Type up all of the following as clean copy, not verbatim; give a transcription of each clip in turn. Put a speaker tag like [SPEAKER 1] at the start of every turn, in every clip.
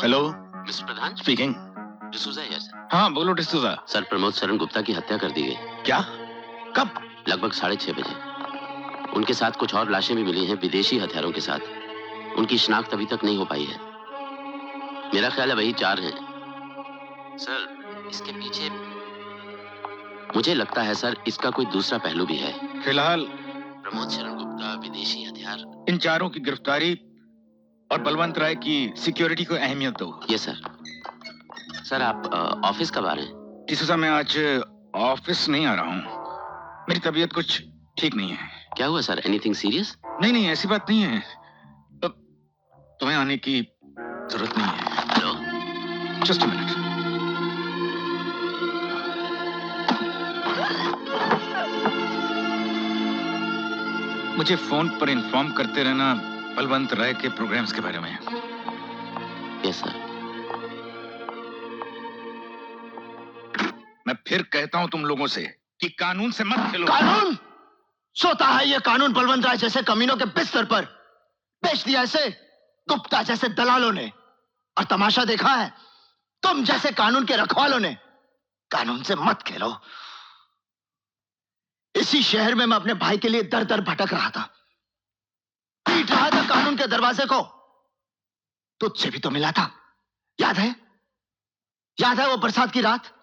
[SPEAKER 1] Hello
[SPEAKER 2] mister प्रधान
[SPEAKER 1] speaking.
[SPEAKER 2] D'Souza है sir.
[SPEAKER 1] हाँ बोलो डिसूजा।
[SPEAKER 2] सर प्रमोद शरण गुप्ता की हत्या कर दी गई।
[SPEAKER 1] क्या? कब?
[SPEAKER 2] लगभग 6:30 बजे। उनके साथ कुछ और लाशें भी मिली हैं विदेशी हथियारों के साथ। उनकी शिनाख्त अभी तक नहीं हो पाई है। मेरा ख्याल है वही 4 हैं। सर इसके पीछे मुझे लगता है सर इसका कोई दूसरा पहलू भी है।
[SPEAKER 1] फिलहाल
[SPEAKER 2] प्रमोद शरण गुप्ता, विदेशी हथियार,
[SPEAKER 1] इन चारों की गिरफ्तारी और बलवंत राय की सिक्योरिटी को अहमियत दो।
[SPEAKER 2] ये सर। सर आप ऑफिस कब आ रहे हैं?
[SPEAKER 1] डिसूजा मैं आज ऑफिस नहीं आ रहा हूँ। मेरी तबीयत कुछ ठीक नहीं है।
[SPEAKER 2] क्या हुआ सर? Anything serious?
[SPEAKER 1] नहीं ऐसी बात नहीं है। तो तुम्हें आने की जरूरत नहीं है।
[SPEAKER 2] Hello
[SPEAKER 1] just a minute. मुझे फोन पर इन्फॉर्म करते रहना बलवंत राय के प्रोग्राम्स के बारे में।
[SPEAKER 2] Yes sir.
[SPEAKER 1] मैं फिर कहता हूं तुम लोगों से कि कानून से मत खेलो।
[SPEAKER 3] कानून सोता है ये कानून बलवंत राय जैसे कमीनों के बिस्तर पर बेच दिया इसे गुप्ता जैसे दलालों ने, और तमाशा देखा है तुम जैसे कानून के रखवालों ने। कानून से मत खेलो। इसी शहर में मैं अपने भाई के लिए दर दर भटक रहा था, पीट रहा था कानून के दरवाजे को। तुझसे भी तो मिला था, याद है? याद है वो बरसात की रात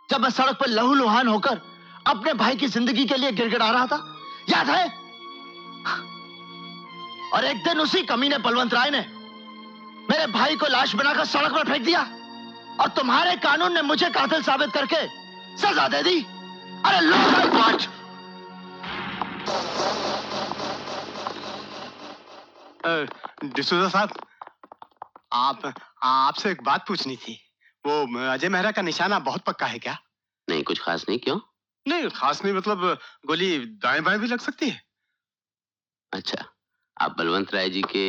[SPEAKER 3] जब मैं सड़क पर लहूलुहान होकर अपने भाई की जिंदगी के लिए गिड़गिड़ा रहा था? याद है? और एक दिन उसी कमीने बलवंत राय ने मेरे भाई को लाश बनाकर सड़क पर फेंक दिया, और तुम्हारे कानून ने मुझे कातिल साबित करके सजा दे दी। अरे लो
[SPEAKER 4] डिसूजा साहब, आप आपसे एक बात पूछनी थी। वो अजय मेहरा का निशाना बहुत पक्का है क्या?
[SPEAKER 2] नहीं कुछ खास नहीं। क्यों?
[SPEAKER 4] नहीं खास नहीं, मतलब गोली दाएं बाएं भी लग सकती है।
[SPEAKER 2] अच्छा आप बलवंत राय जी के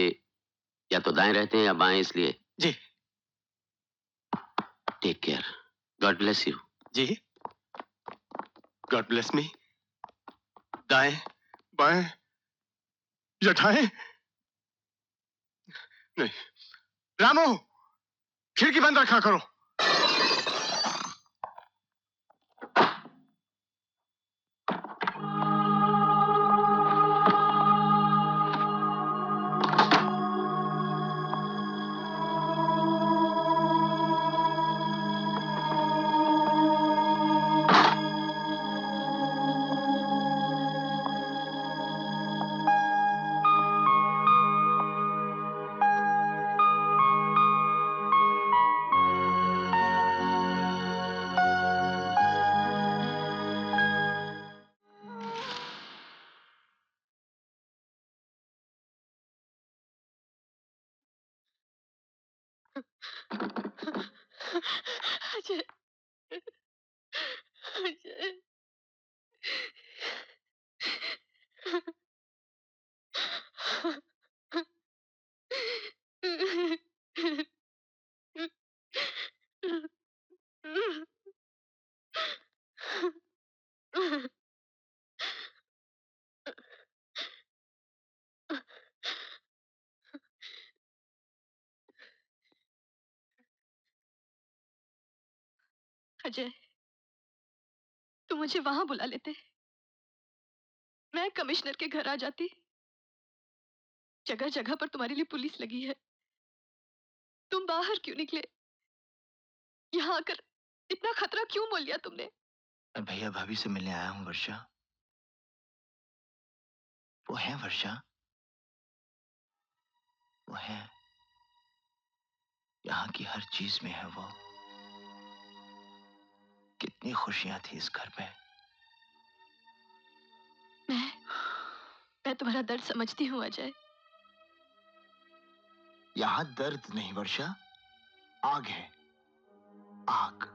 [SPEAKER 2] या तो दाएं रहते हैं या बाएं, इसलिए।
[SPEAKER 4] जी।
[SPEAKER 2] Take care. God bless you.
[SPEAKER 4] जी गॉड ब्लेस मी। दाएं बाएं जठाएं नहीं। रामू खिड़की बंद रखा करो।
[SPEAKER 5] अजय, अजय, अजय, तुम मुझे वहां बुला लेते, मैं कमिश्नर के घर आ जाती। जगह जगह पर तुम्हारे लिए पुलिस लगी है, तुम बाहर क्यों निकले? यहाँ आकर इतना खतरा क्यों मोल लिया तुमने?
[SPEAKER 3] मैं भैया भाभी से मिलने आया हूँ वर्षा। वो है वर्षा, वो है। यहाँ की हर चीज में है वो। कितनी खुशियां थी इस घर में।
[SPEAKER 5] मैं तुम्हारा दर्द समझती हूँ अजय।
[SPEAKER 3] यहाँ दर्द नहीं वर्षा, आग है। आग।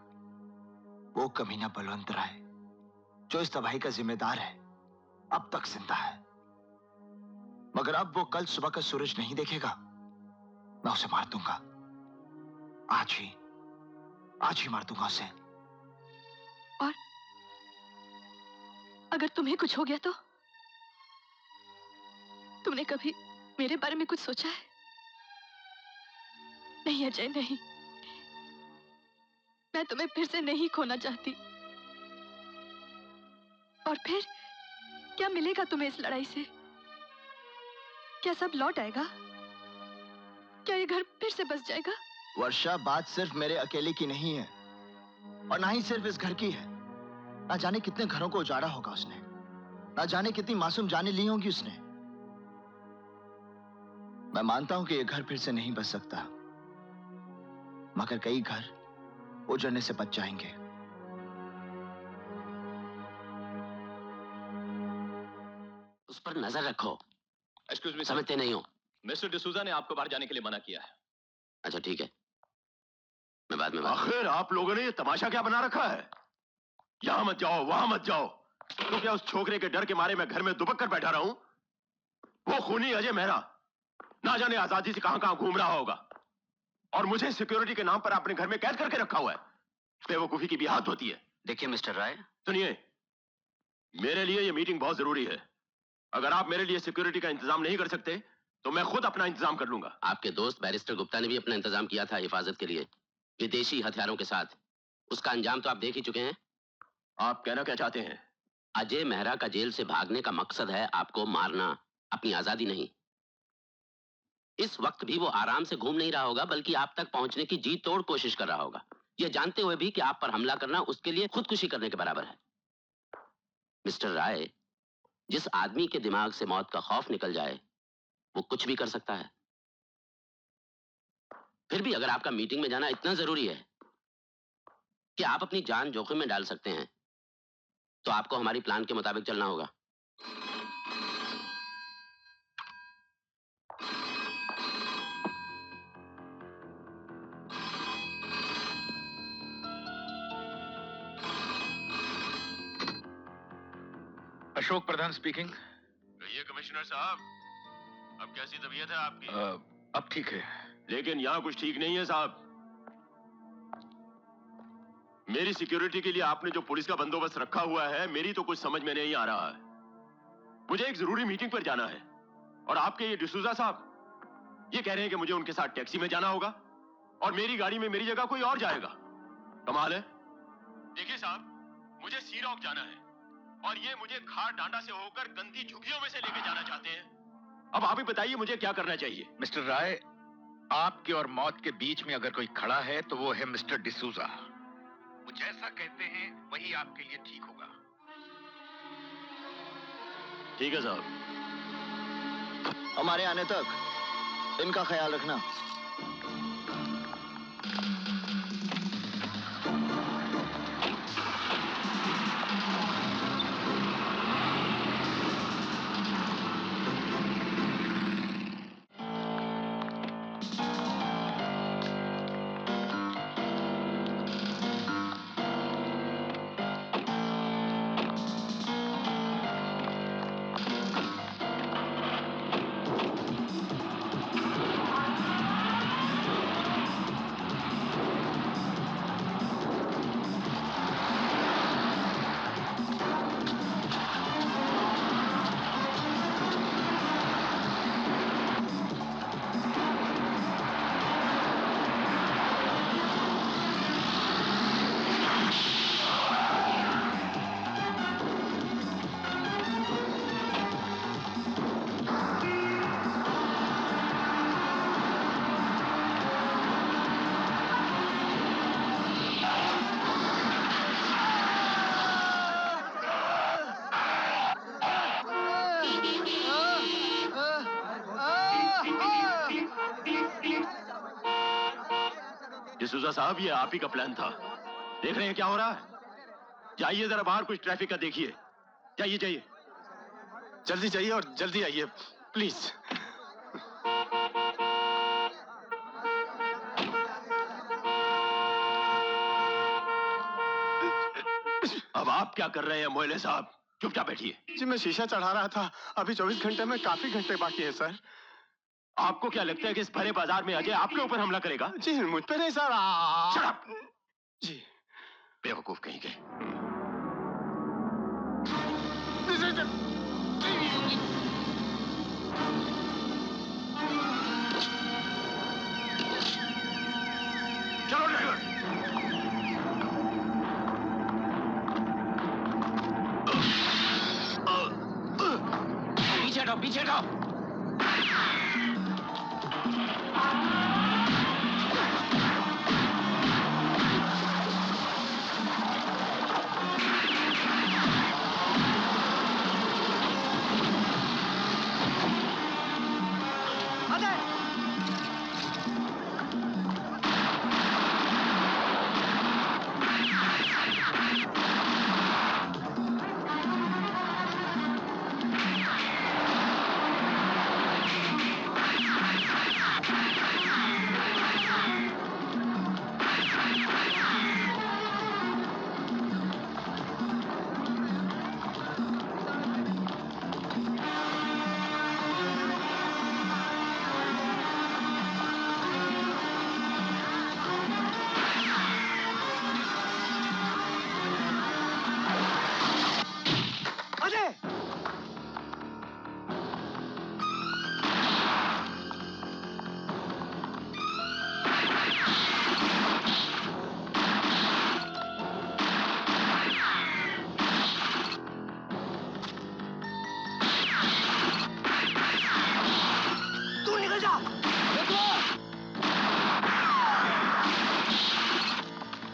[SPEAKER 3] वो कमीना बलवंत राय जो इस तबाही का जिम्मेदार है, अब तक जिंदा है। मगर अब वो कल सुबह का सूरज नहीं देखेगा। मैं उसे मार दूंगा। आज ही मार दूंगा उसे।
[SPEAKER 5] और अगर तुम्हें कुछ हो गया तो? तुमने कभी मेरे बारे में कुछ सोचा है? नहीं अजय, नहीं। मैं तुम्हें फिर से नहीं खोना चाहती। और फिर क्या मिलेगा तुम्हें इस लड़ाई से? क्या सब लौट आएगा? क्या ये घर फिर से बस जाएगा?
[SPEAKER 3] वर्षा, बात सिर्फ मेरे अकेले की नहीं है और ना ही सिर्फ इस घर की है। ना जाने कितने घरों को उजाड़ा होगा उसने, ना जाने कितनी मासूम जानें ली होंगी उसने। मैं मानता हूं कि ये घर फिर से नहीं बस सकता, मगर कई घर उजड़ने से बच जाएंगे।
[SPEAKER 2] उस पर नजर रखो।
[SPEAKER 6] एक्सक्यूज मी,
[SPEAKER 2] समझते नहीं हो?
[SPEAKER 6] मिस्टर डिसूजा ने आपको बाहर जाने के लिए मना किया है।
[SPEAKER 2] अच्छा ठीक है, मैं बाद में बात।
[SPEAKER 7] आखिर आप लोगों ने ये तमाशा क्या बना रखा है? यहां मत जाओ, वहां मत जाओ। तो क्या उस छोकरे के डर के मारे मैं घर में दुबक कर बैठा रहा हूं? वो खूनी अजय मेहरा ना जाने आजादी से कहां कहां घूम रहा होगा, और मुझे सिक्योरिटी के नाम पर अपने घर में कैद करके रखा हुआ है। बेवकूफी की भी हद होती है।
[SPEAKER 2] देखिए मिस्टर राय,
[SPEAKER 7] सुनिए, मेरे लिए ये मीटिंग बहुत जरूरी है। अगर आप मेरे लिए सिक्योरिटी का इंतजाम नहीं कर सकते तो मैं खुद अपना इंतजाम कर लूंगा।
[SPEAKER 2] आपके दोस्त बैरिस्टर गुप्ता ने भी अपना इंतजाम किया था हिफाजत के लिए, विदेशी हथियारों के साथ। उसका अंजाम तो आप देख ही चुके हैं।
[SPEAKER 7] आप कहना क्या चाहते हैं?
[SPEAKER 2] अजय मेहरा का जेल से भागने का मकसद है आपको मारना, अपनी आजादी नहीं। इस वक्त भी वो आराम से घूम नहीं रहा होगा, बल्कि आप तक पहुंचने की जी तोड़ कोशिश कर रहा होगा, यह जानते हुए भी कि आप पर हमला करना उसके लिए खुदकुशी करने के बराबर है। मिस्टर राय, जिस आदमी के दिमाग से मौत का खौफ निकल जाए वो कुछ भी कर सकता है। फिर भी अगर आपका मीटिंग में जाना इतना जरूरी है कि आप अपनी जान जोखिम में डाल सकते हैं, तो आपको हमारी प्लान के मुताबिक चलना होगा।
[SPEAKER 1] अशोक प्रधान स्पीकिंग।
[SPEAKER 7] कहिए कमिश्नर साहब, अब कैसी तबीयत है आपकी?
[SPEAKER 1] अब ठीक है।
[SPEAKER 7] लेकिन यहाँ कुछ ठीक नहीं है साहब। मेरी सिक्योरिटी के लिए आपने जो पुलिस का बंदोबस्त रखा हुआ है, मेरी तो कुछ समझ में नहीं आ रहा है। मुझे एक जरूरी मीटिंग पर जाना है और आपके ये डिसूजा साहब ये कह रहे हैं कि मुझे उनके साथ टैक्सी में जाना होगा और मेरी गाड़ी में मेरी जगह कोई और जाएगा। कमाल है। देखिए साहब, मुझे सी रॉक जाना है और ये मुझे खार डांडा से होकर गंदी झुग्गियों में से लेके जाना चाहते हैं। अब आप ही बताइए मुझे क्या करना चाहिए।
[SPEAKER 1] मिस्टर राय, आपके और मौत के बीच में अगर कोई खड़ा है तो वो है मिस्टर डिसूजा। वो जैसा कहते हैं वही आपके लिए ठीक होगा।
[SPEAKER 7] ठीक है साहब।
[SPEAKER 3] हमारे आने तक इनका ख्याल रखना।
[SPEAKER 7] डिसूजा साहब, ये आप ही का प्लान था। देख रहे हैं क्या हो रहा है? जाइए जरा बाहर, कुछ ट्रैफिक का देखिए। जाइए जाइए।
[SPEAKER 4] जल्दी जाइए और जल्दी आइए प्लीज।
[SPEAKER 7] अब आप क्या कर रहे हैं मोहल्ले साहब? चुपचाप बैठिए।
[SPEAKER 4] जी मैं शीशा चढ़ा रहा था। अभी 24 घंटे में काफी घंटे बाकी है सर।
[SPEAKER 7] आपको क्या लगता है कि इस भरे बाजार में अजय आपके ऊपर हमला करेगा?
[SPEAKER 4] जी मुझ पे नहीं सर।
[SPEAKER 7] Shut up!
[SPEAKER 4] जी
[SPEAKER 7] बेवकूफ कहीं के।
[SPEAKER 2] पीछे हटाओ।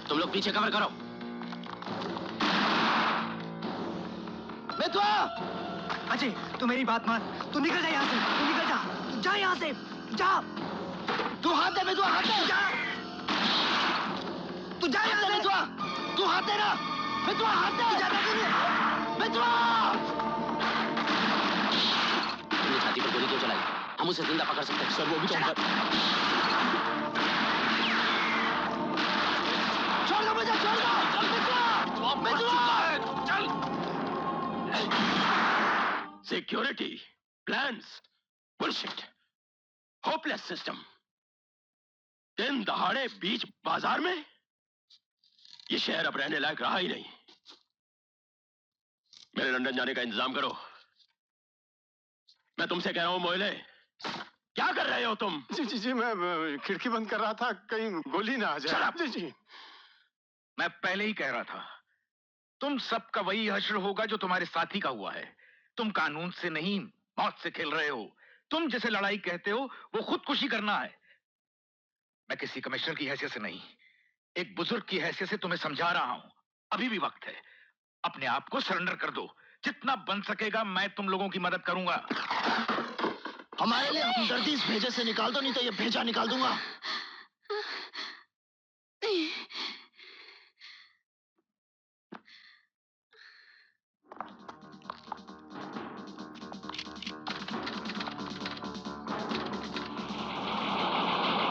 [SPEAKER 2] तुम लोग पीछे कवर करो।
[SPEAKER 3] बेतुआ! अजय, तू मेरी बात मान। तू निकल जा यहाँ से। तू निकल जा। तू जा यहाँ से। जा। तू हाथ दे बेतुआ, हाथ दे। जा। तू जा यहाँ से। बेतुआ, तू हाथ दे ना। बेतुआ, हाथ दे। जा बेतुआ।
[SPEAKER 2] तुमने छाती पर गोली क्यों चलाई? हम उसे जिंदा पकड़ सकते हैं।
[SPEAKER 6] सर वो भी तो
[SPEAKER 3] छोड़ दो मुझे, छोड़ दो। चल बेतुआ। बेतुआ।
[SPEAKER 7] चल। Security, plans, bullshit, hopeless system. दिन दहाड़े बीच बाजार में ये शहर अब रहने लायक रहा ही नहीं। मेरे लंदन जाने का इंतजाम करो। मैं तुमसे कह रहा हूं मोहल्ले, क्या कर रहे हो तुम?
[SPEAKER 4] जी मैं खिड़की बंद कर रहा था, कहीं गोली ना आ जाए। जी।
[SPEAKER 1] मैं पहले ही कह रहा था, तुम सबका वही हश्र होगा जो तुम्हारे साथी का हुआ है। तुम कानून से नहीं, मौत से खेल रहे हो। तुम जिसे लड़ाई कहते हो वो खुदकुशी करना है। मैं किसी कमिश्नर की हैसियत से नहीं, एक बुजुर्ग की हैसियत से तुम्हें समझा रहा हूं। अभी भी वक्त है, अपने आप को सरेंडर कर दो। जितना बन सकेगा मैं तुम लोगों की मदद करूंगा।
[SPEAKER 3] हमारे लिए हमदर्दी इस भेजे से निकाल दो, नहीं तो ये भेजा निकाल दूंगा।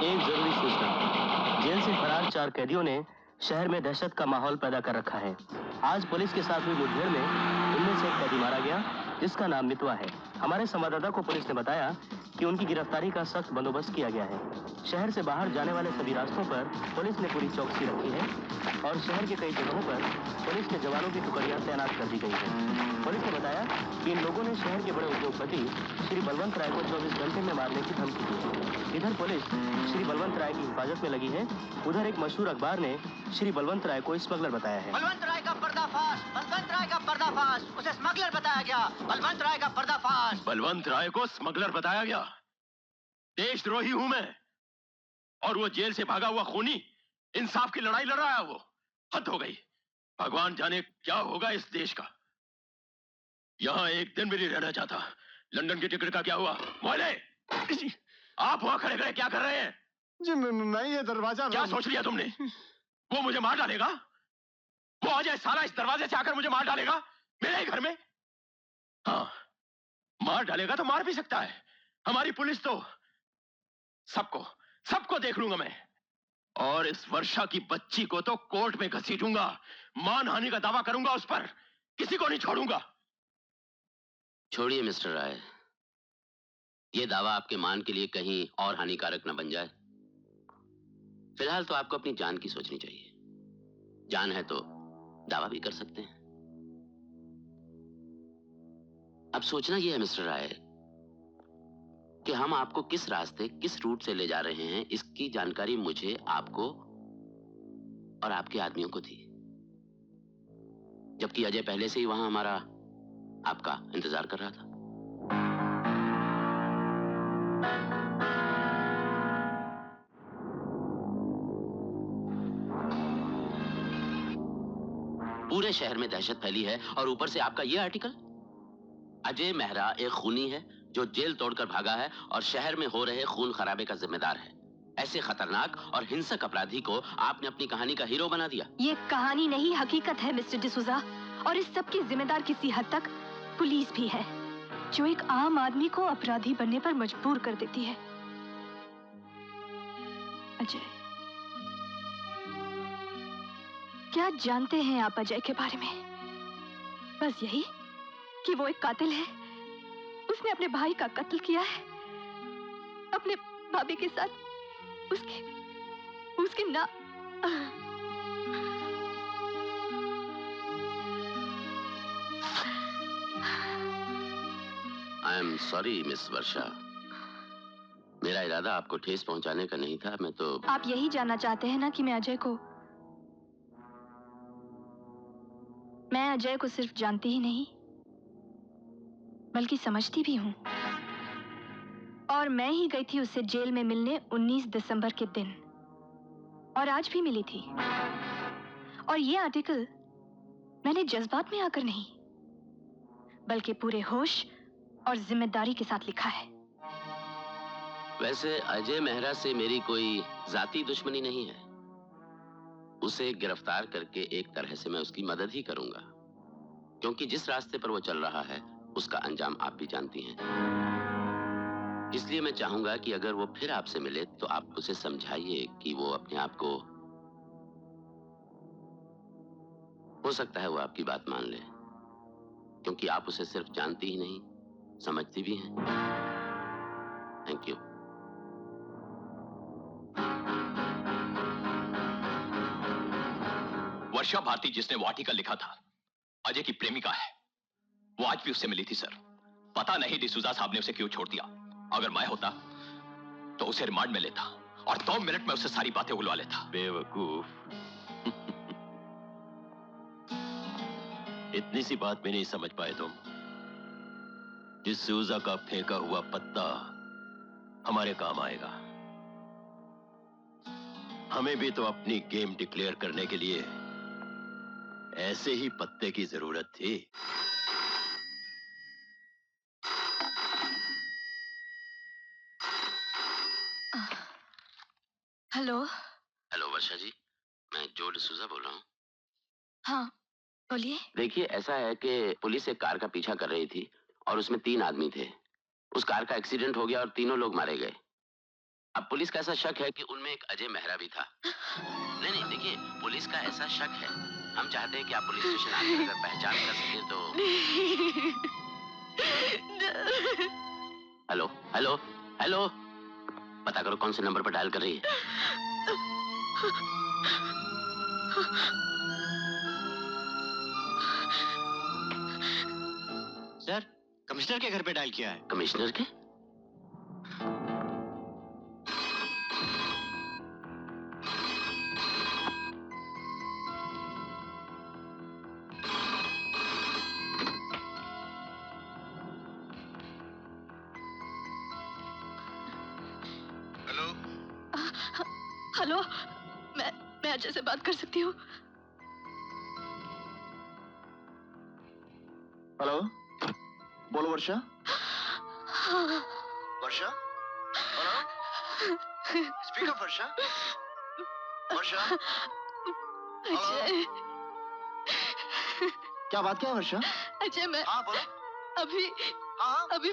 [SPEAKER 8] एक जरूरी सूचना। जेल से फरार 4 कैदियों ने शहर में दहशत का माहौल पैदा कर रखा है। आज पुलिस के साथ हुई मुठभेड़ में इनमें से एक कैदी मारा गया, जिसका नाम मितवा है। हमारे संवाददाता को पुलिस ने बताया कि उनकी गिरफ्तारी का सख्त बंदोबस्त किया गया है। शहर से बाहर जाने वाले सभी रास्तों पर पुलिस ने पूरी चौकसी रखी है और शहर के कई जगहों पर पुलिस के जवानों की टुकड़ियां तैनात कर दी गई हैं। पुलिस ने बताया कि इन लोगों ने शहर के बड़े उद्योगपति श्री बलवंत राय को 24 घंटे में मारने की धमकी दी है। इधर पुलिस श्री बलवंत राय की हिफाजत में लगी है। उधर एक मशहूर अखबार ने श्री बलवंत राय को स्मगलर बताया है।
[SPEAKER 3] बलवंत राय का पर्दाफाश, बलवंत राय का पर्दाफाश। उसे स्मगलर बताया गया। बलवंत राय का पर्दाफाश।
[SPEAKER 7] बलवंत राय को स्मगलर बताया गया। देशद्रोही हूं मैं, और वो जेल से भागा हुआ खूनी इंसाफ की लड़ाई लड़ रहा है। वो हद हो गई। भगवान जाने क्या होगा इस देश का। यहां एक दिन भी नहीं रहना चाहता। लंदन की टिकट का क्या हुआ? मोहल्ले, आप वहां खड़े खड़े क्या कर रहे हैं?
[SPEAKER 4] जी मैं ये दरवाजा
[SPEAKER 7] क्या सोच लिया तुमने? वो मुझे मार डालेगा? वो आ जाए साला इस दरवाजे से आकर मुझे मार डालेगा मेरे ही घर में? हाँ, मार डालेगा तो मार भी सकता है। हमारी पुलिस तो सबको देख लूंगा मैं। और इस वर्षा की बच्ची को तो कोर्ट में घसीटूंगा। मानहानि का दावा करूंगा उस पर। किसी को नहीं छोड़ूंगा।
[SPEAKER 2] छोड़िए मिस्टर राय, ये दावा आपके मान के लिए कहीं और हानिकारक न बन जाए। फिलहाल तो आपको अपनी जान की सोचनी चाहिए। जान है तो दावा भी कर सकते हैं। अब सोचना यह है मिस्टर राय कि हम आपको किस रास्ते, किस रूट से ले जा रहे हैं, इसकी जानकारी मुझे, आपको और आपके आदमियों को थी, जबकि अजय पहले से ही वहां आपका इंतजार कर रहा था। पूरे शहर में दहशत फैली है और ऊपर से आपका ये आर्टिकल। अजय मेहरा एक खूनी है जो जेल तोड़कर भागा है और शहर में हो रहे खून खराबे का जिम्मेदार है। ऐसे खतरनाक और हिंसक अपराधी को आपने अपनी कहानी का हीरो बना दिया।
[SPEAKER 5] ये कहानी नहीं, हकीकत है मिस्टर डिसूजा। और इस सब की जिम्मेदार किसी हद तक पुलिस भी है, जो एक आम आदमी को अपराधी बनने पर मजबूर कर देती है। अजय, क्या जानते हैं आप अजय के बारे में? बस यही कि वो एक कातिल है। उसने अपने भाई का कत्ल किया है, अपने भाभी के साथ उसके ना।
[SPEAKER 2] आई एम सॉरी मिस वर्षा, मेरा इरादा आपको ठेस पहुंचाने का नहीं था। मैं तो
[SPEAKER 5] आप यही जानना चाहते हैं ना कि मैं अजय को सिर्फ जानती ही नहीं बल्कि समझती भी हूं। और मैं ही गई थी उससे जेल में मिलने 19 दिसंबर के दिन, और आज भी मिली थी। और ये आर्टिकल मैंने जज्बात में आकर नहीं बल्कि पूरे होश और जिम्मेदारी के साथ लिखा है।
[SPEAKER 2] वैसे अजय मेहरा से मेरी कोई जाती दुश्मनी नहीं है। उसे गिरफ्तार करके एक तरह से मैं उसकी मदद ही करूंगा, क्योंकि जिस रास्ते पर वो चल रहा है उसका अंजाम आप भी जानती हैं। इसलिए मैं चाहूंगा कि अगर वो फिर आपसे मिले तो आप उसे समझाइए कि वो अपने आप को, हो सकता है वो आपकी बात मान ले, क्योंकि आप उसे सिर्फ जानती ही नहीं समझती भी हैं। Thank you.
[SPEAKER 6] वर्षा भारती जिसने वो आर्टिकल लिखा था अजय की प्रेमिका है। वो आज भी उससे मिली थी सर। पता नहीं डिसूजा साहब ने उसे क्यों छोड़ दिया। अगर मैं होता तो उसे रिमांड में लेता और 2 मिनट में उससे सारी बातें उगलवा लेता।
[SPEAKER 7] बेवकूफ। इतनी सी बात में नहीं समझ पाए तुम। डिसूजा का फेंका हुआ पत्ता हमारे काम आएगा। हमें भी तो अपनी गेम डिक्लेयर करने के लिए ऐसे ही पत्ते की जरूरत थी।
[SPEAKER 5] हेलो।
[SPEAKER 2] हेलो वर्षा जी, मैं जो डिसूजा बोल रहा हूँ।
[SPEAKER 5] हाँ बोलिए।
[SPEAKER 2] देखिए, ऐसा है कि पुलिस एक कार का पीछा कर रही थी और उसमें 3 आदमी थे। उस कार का एक्सीडेंट हो गया और तीनों लोग मारे गए। अब पुलिस का ऐसा शक है कि उनमें एक अजय मेहरा भी था। नहीं, देखिए, पुलिस का ऐसा शक है। हम चाहते हैं कि आप पुलिस स्टेशन आकर अगर पहचान कर सकें तो। हेलो हेलो हेलो, पता करो कौन से नंबर पर डायल कर रही है।
[SPEAKER 3] सर, कमिश्नर के घर पे डायल किया है।
[SPEAKER 2] कमिश्नर के?
[SPEAKER 5] हेलो, मैं अजय से बात कर सकती हूँ?
[SPEAKER 3] हेलो, बोलो वर्षा। वर्षा, हेलो, स्पीक अप वर्षा। वर्षा,
[SPEAKER 5] अजय।
[SPEAKER 3] क्या बात क्या है वर्षा?
[SPEAKER 5] अजय, मैं
[SPEAKER 3] हाँ बोलो।
[SPEAKER 5] अभी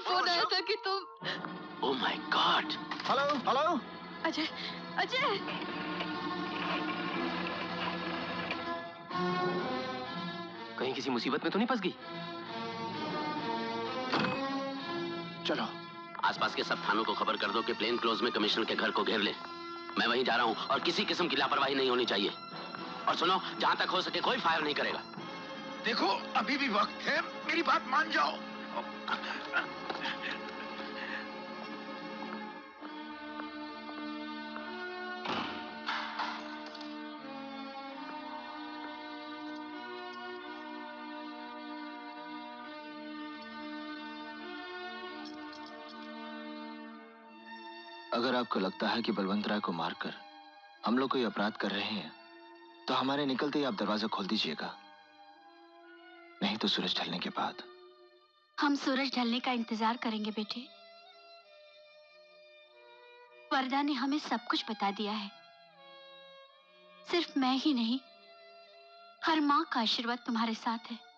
[SPEAKER 3] बोलो,
[SPEAKER 5] फोन आया
[SPEAKER 3] वर्षा।
[SPEAKER 5] था कि तुम।
[SPEAKER 2] Oh my God.
[SPEAKER 3] Hello hello.
[SPEAKER 5] Ajay, Ajay.
[SPEAKER 8] कहीं किसी मुसीबत में तो नहीं फंस गई?
[SPEAKER 3] चलो।
[SPEAKER 2] आसपास के सब थानों को खबर कर दो कि प्लेन क्लोज में कमिश्नर के घर को घेर ले। मैं वहीं जा रहा हूँ और किसी किस्म की लापरवाही नहीं होनी चाहिए। और सुनो, जहां तक हो सके कोई फायर नहीं करेगा।
[SPEAKER 1] देखो, अभी भी वक्त है, मेरी बात मान जाओ।
[SPEAKER 3] अगर आपको लगता है कि बलवंत राय को मारकर हम लोग कोई अपराध कर रहे हैं तो हमारे निकलते ही आप दरवाजा खोल दीजिएगा। तो सूरज ढलने के बाद।
[SPEAKER 9] हम सूरज ढलने का इंतजार करेंगे बेटे। वरदा ने हमें सब कुछ बता दिया है। सिर्फ मैं ही नहीं, हर माँ का आशीर्वाद तुम्हारे साथ है।